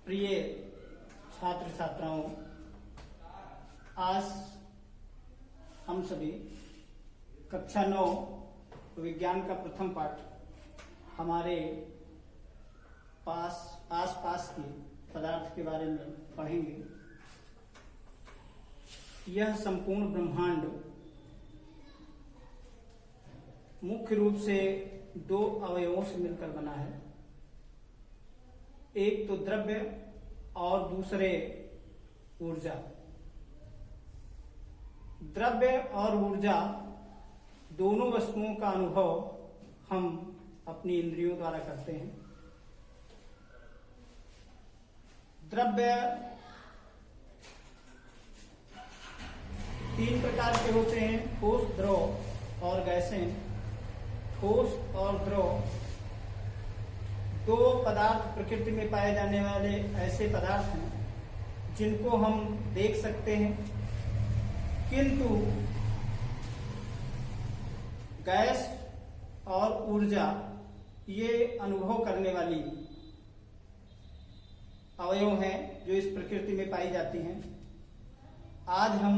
प्रिय छात्र छात्राओं, आज हम सभी कक्षा 9 विज्ञान का प्रथम पाठ हमारे आसपास के पदार्थ के बारे में पढ़ेंगे। यह संपूर्ण ब्रह्मांड मुख्य रूप से दो अवयवों से मिलकर बना है, एक तो द्रव्य और दूसरे ऊर्जा। द्रव्य और ऊर्जा दोनों वस्तुओं का अनुभव हम अपनी इंद्रियों द्वारा करते हैं। द्रव्य तीन प्रकार के होते हैं, ठोस, द्रव और गैसें। ठोस और द्रव दो पदार्थ प्रकृति में पाए जाने वाले ऐसे पदार्थ हैं जिनको हम देख सकते हैं, किंतु गैस और ऊर्जा ये अनुभव करने वाली अवयव हैं जो इस प्रकृति में पाई जाती हैं। आज हम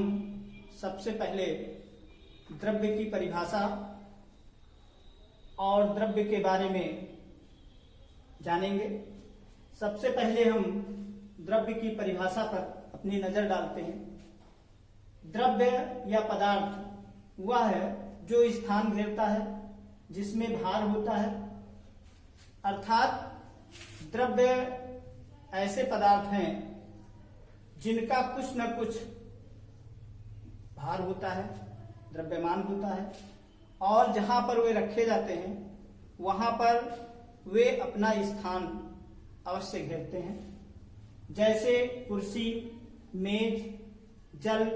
सबसे पहले द्रव्य की परिभाषा और द्रव्य के बारे में जानेंगे। सबसे पहले हम द्रव्य की परिभाषा पर अपनी नजर डालते हैं। द्रव्य या पदार्थ वह है जो स्थान घेरता है, जिसमें भार होता है। अर्थात द्रव्य ऐसे पदार्थ हैं जिनका कुछ न कुछ भार होता है, द्रव्यमान होता है, और जहां पर वे रखे जाते हैं वहां पर वे अपना स्थान अवश्य घेरते हैं। जैसे कुर्सी, मेज, जल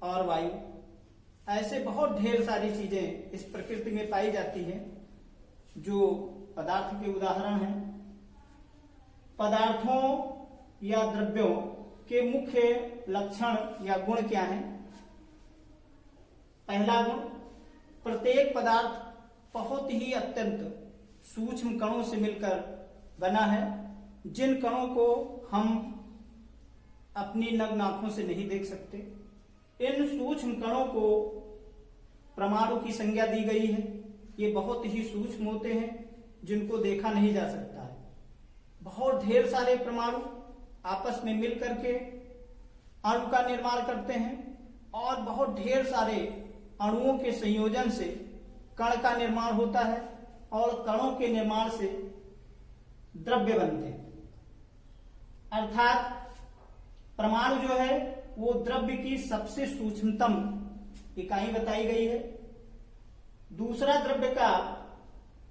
और वायु, ऐसे बहुत ढेर सारी चीजें इस प्रकृति में पाई जाती हैं जो पदार्थ के उदाहरण हैं। पदार्थों या द्रव्यों के मुख्य लक्षण या गुण क्या हैं? पहला गुण, प्रत्येक पदार्थ बहुत ही अत्यंत सूक्ष्म कणों से मिलकर बना है, जिन कणों को हम अपनी नग्न आंखों से नहीं देख सकते। इन सूक्ष्म कणों को परमाणु की संज्ञा दी गई है। ये बहुत ही सूक्ष्म होते हैं जिनको देखा नहीं जा सकता है। बहुत ढेर सारे परमाणु आपस में मिल करके अणु का निर्माण करते हैं और बहुत ढेर सारे अणुओं के संयोजन से कण का निर्माण होता है और कणों के निर्माण से द्रव्य बनते हैं। अर्थात परमाणु जो है वो द्रव्य की सबसे सूक्ष्मतम इकाई बताई गई है। दूसरा द्रव्य का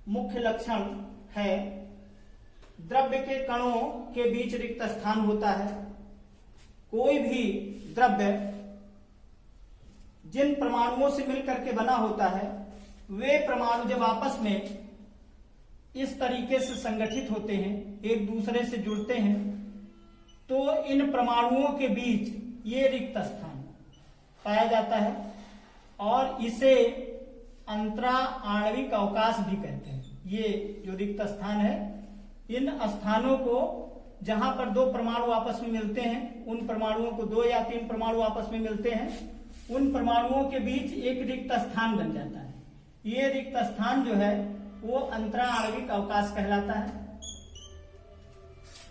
मुख्य लक्षण है, द्रव्य के कणों के बीच रिक्त स्थान होता है। कोई भी द्रव्य जिन परमाणुओं से मिलकर के बना होता है, वे परमाणु जब आपस में इस तरीके से संगठित होते हैं, एक दूसरे से जुड़ते हैं, तो इन परमाणुओं के बीच ये रिक्त स्थान पाया जाता है और इसे अंतरा आणविक अवकाश भी कहते हैं। ये जो रिक्त स्थान है, इन स्थानों को जहां पर दो परमाणु आपस में मिलते हैं, उन परमाणुओं को, दो या तीन परमाणु आपस में मिलते हैं, उन परमाणुओं के बीच एक रिक्त स्थान बन जाता है। ये रिक्त स्थान जो है वो अंतरा आणविक अवकाश कहलाता है।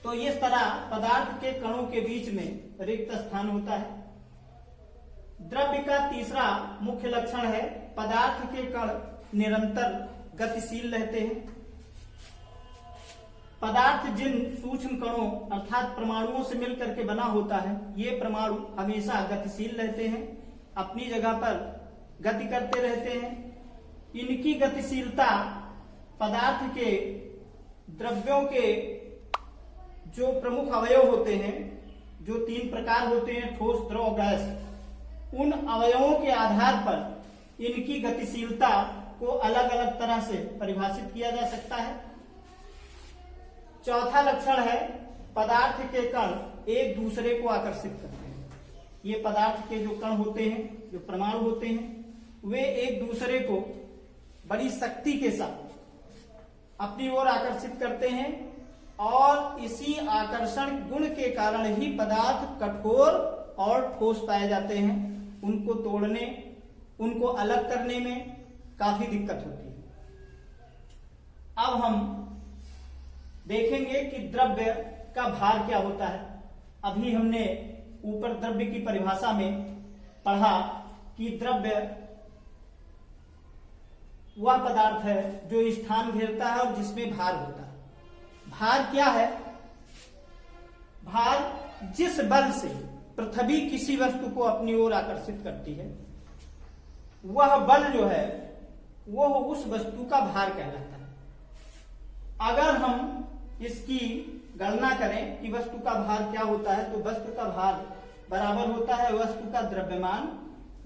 तो इस तरह पदार्थ के कणों के बीच में रिक्त स्थान होता है। द्रव्य का तीसरा मुख्य लक्षण है, पदार्थ के कण निरंतर गतिशील रहते हैं। पदार्थ जिन सूक्ष्म कणों अर्थात परमाणुओं से मिलकर के बना होता है, ये परमाणु हमेशा गतिशील रहते हैं, अपनी जगह पर गति करते रहते हैं। इनकी गतिशीलता पदार्थ के द्रव्यों के जो प्रमुख अवयव होते हैं, जो तीन प्रकार होते हैं, ठोस, द्रव, गैस, उन अवयवों के आधार पर इनकी गतिशीलता को अलग अलग तरह से परिभाषित किया जा सकता है। चौथा लक्षण है, पदार्थ के कण एक दूसरे को आकर्षित करते हैं। ये पदार्थ के जो कण होते हैं, जो परमाणु होते हैं, वे एक दूसरे को बड़ी शक्ति के साथ अपनी ओर आकर्षित करते हैं और इसी आकर्षण गुण के कारण ही पदार्थ कठोर और ठोस पाए जाते हैं। उनको तोड़ने, उनको अलग करने में काफी दिक्कत होती है। अब हम देखेंगे कि द्रव्य का भार क्या होता है। अभी हमने ऊपर द्रव्य की परिभाषा में पढ़ा कि द्रव्य वह पदार्थ है जो स्थान घेरता है और जिसमें भार होता है। भार क्या है? भार जिस बल से पृथ्वी किसी वस्तु को अपनी ओर आकर्षित करती है, वह बल जो है वो उस वस्तु का भार कहलाता है। अगर हम इसकी गणना करें कि वस्तु का भार क्या होता है, तो वस्तु का भार बराबर होता है वस्तु का द्रव्यमान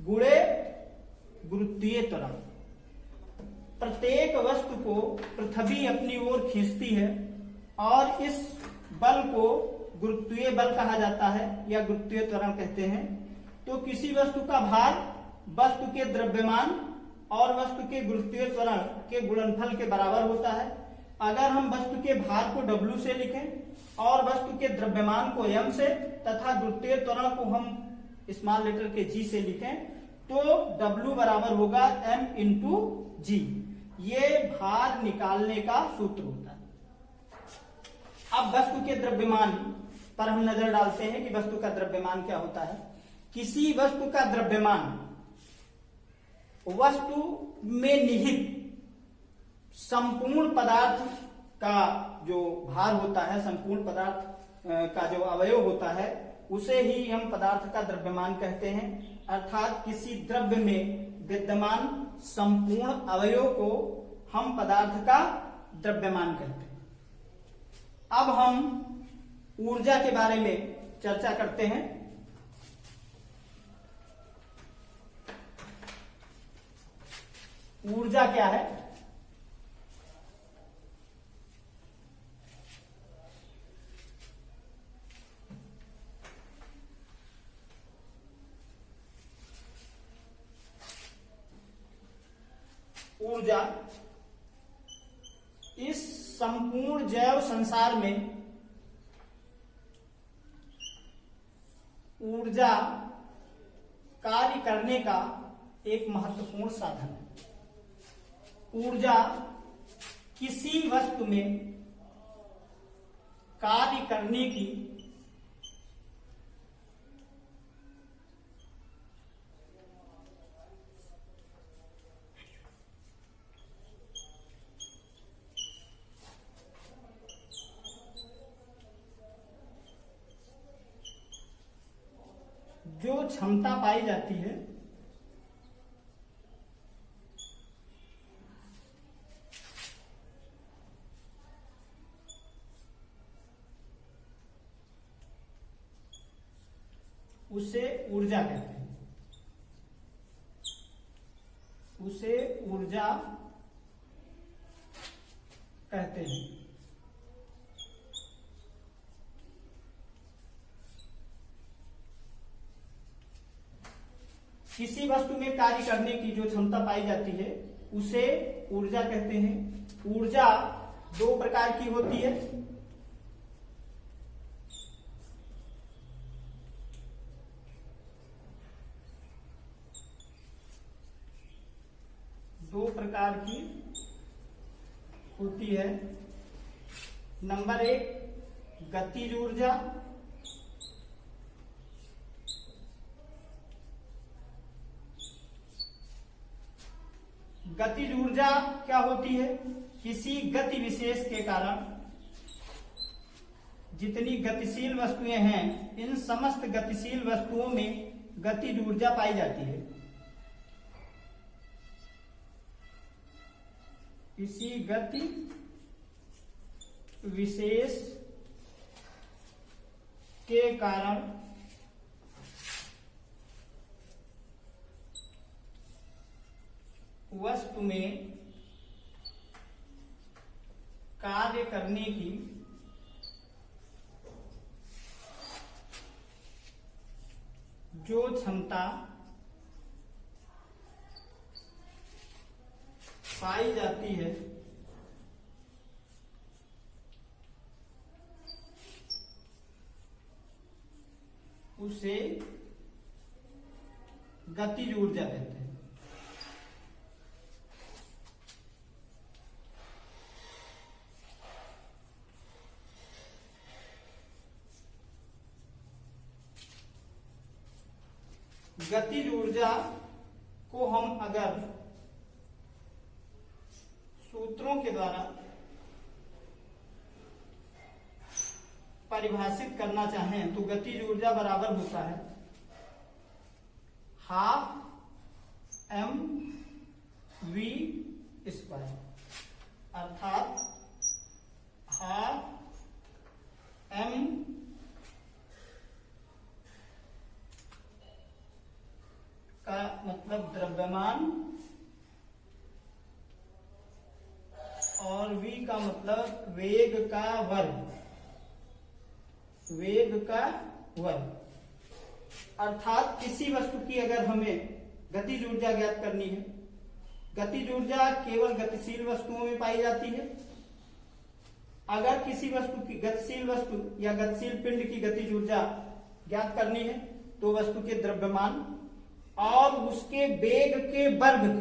गुणे गुरुत्वीय त्वरण। प्रत्येक वस्तु को पृथ्वी अपनी ओर खींचती है और इस बल को गुरुत्वीय बल कहा जाता है या गुरुत्वीय त्वरण कहते हैं। तो किसी वस्तु का भार वस्तु के द्रव्यमान और वस्तु के गुरुत्वीय त्वरण के गुणनफल के बराबर होता है। अगर हम वस्तु के भार को W से लिखें और वस्तु के द्रव्यमान को M से तथा गुरुत्वीय त्वरण को हम स्मॉल लेटर के G से लिखें, तो W बराबर होगा M इंटू G। ये भार निकालने का सूत्र होता है। अब वस्तु के द्रव्यमान पर हम नजर डालते हैं कि वस्तु का द्रव्यमान क्या होता है। किसी वस्तु का द्रव्यमान वस्तु में निहित संपूर्ण पदार्थ का जो भार होता है, संपूर्ण पदार्थ का जो अवयव होता है, उसे ही हम पदार्थ का द्रव्यमान कहते हैं। अर्थात किसी द्रव्य में विद्यमान संपूर्ण अवयव को हम पदार्थ का द्रव्यमान कहते हैं। अब हम ऊर्जा के बारे में चर्चा करते हैं। ऊर्जा क्या है? ऊर्जा इस संपूर्ण जैव संसार में ऊर्जा कार्य करने का एक महत्वपूर्ण साधन है। ऊर्जा किसी वस्तु में कार्य करने की जो क्षमता पाई जाती है, उसे ऊर्जा कहते हैं। उसे ऊर्जा कहते हैं। किसी वस्तु में कार्य करने की जो क्षमता पाई जाती है उसे ऊर्जा कहते हैं। ऊर्जा दो प्रकार की होती है। दो प्रकार की होती है। नंबर एक गतिज ऊर्जा, गतिज ऊर्जा क्या होती है? किसी गति विशेष के कारण जितनी गतिशील वस्तुएं हैं, इन समस्त गतिशील वस्तुओं में गतिज ऊर्जा पाई जाती है। किसी गति विशेष के कारण वस्तु में कार्य करने की जो क्षमता पाई जाती है उसे गतिज ऊर्जा कहते हैं। गतिज ऊर्जा को हम अगर सूत्रों के द्वारा परिभाषित करना चाहें तो गतिज ऊर्जा बराबर होता है ½ mv², अर्थात ½ m का मतलब द्रव्यमान और v का मतलब वेग का वर्ग, वेग का वर्ग। अर्थात किसी वस्तु की अगर हमें गतिज ऊर्जा ज्ञात करनी है, गतिज ऊर्जा केवल गतिशील वस्तुओं में पाई जाती है। अगर किसी वस्तु की गतिशील वस्तु या गतिशील पिंड की गतिज ऊर्जा ज्ञात करनी है तो वस्तु के द्रव्यमान और उसके वेग के वर्ग के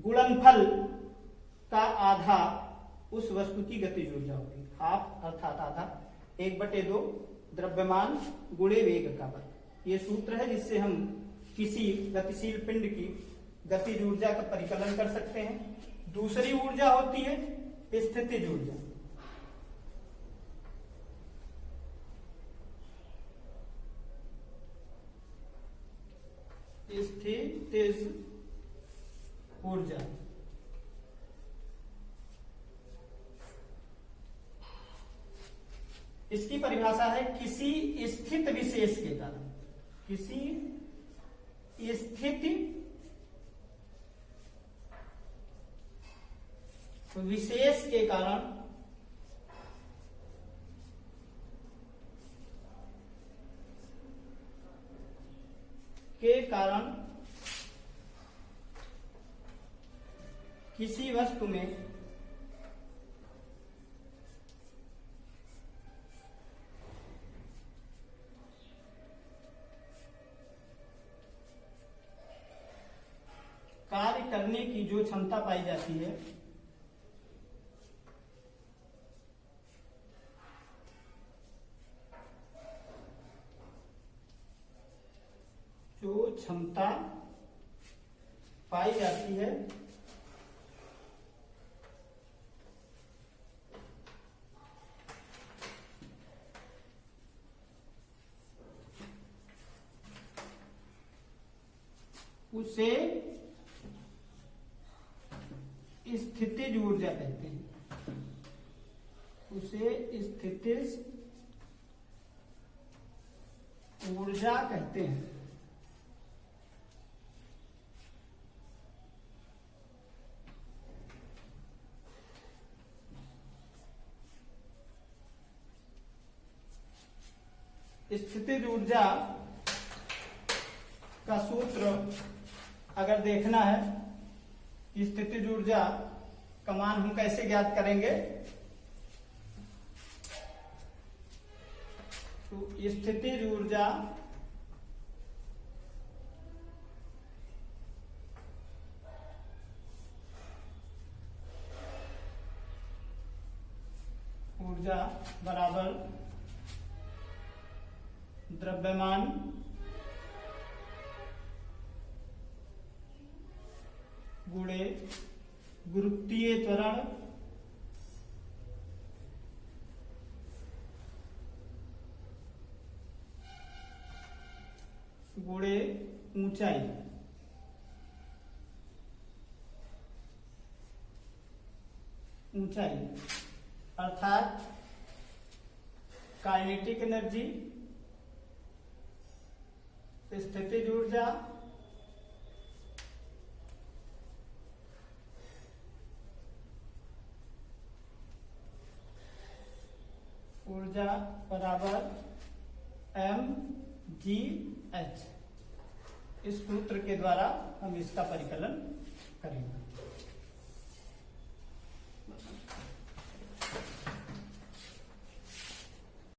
गुणनफल का आधा उस वस्तु की गतिज ऊर्जा होगी। हाफ अर्थात आधा, 1/2 द्रव्यमान गुणे वेग का वर्ग। ये सूत्र है जिससे हम किसी गतिशील पिंड की गतिज ऊर्जा का परिकलन कर सकते हैं। दूसरी ऊर्जा होती है स्थितिज ऊर्जा। स्थितिज ऊर्जा इसकी परिभाषा है किसी स्थित विशेष के कारण, किसी स्थिति विशेष के कारण किसी वस्तु में कार्य करने की जो क्षमता पाई जाती है है उसे स्थितिज ऊर्जा कहते हैं, उसे स्थितिज ऊर्जा कहते हैं। स्थितिज ऊर्जा का सूत्र अगर देखना है कि स्थितिज ऊर्जा का मान हम कैसे ज्ञात करेंगे, तो स्थितिज ऊर्जा बराबर द्रव्यमान गुणे गुरुत्वीय त्वरण गुणे ऊंचाई। अर्थात काइनेटिक एनर्जी, स्थितिज ऊर्जा, बराबर mgh। इस सूत्र के द्वारा हम इसका परिकलन करेंगे।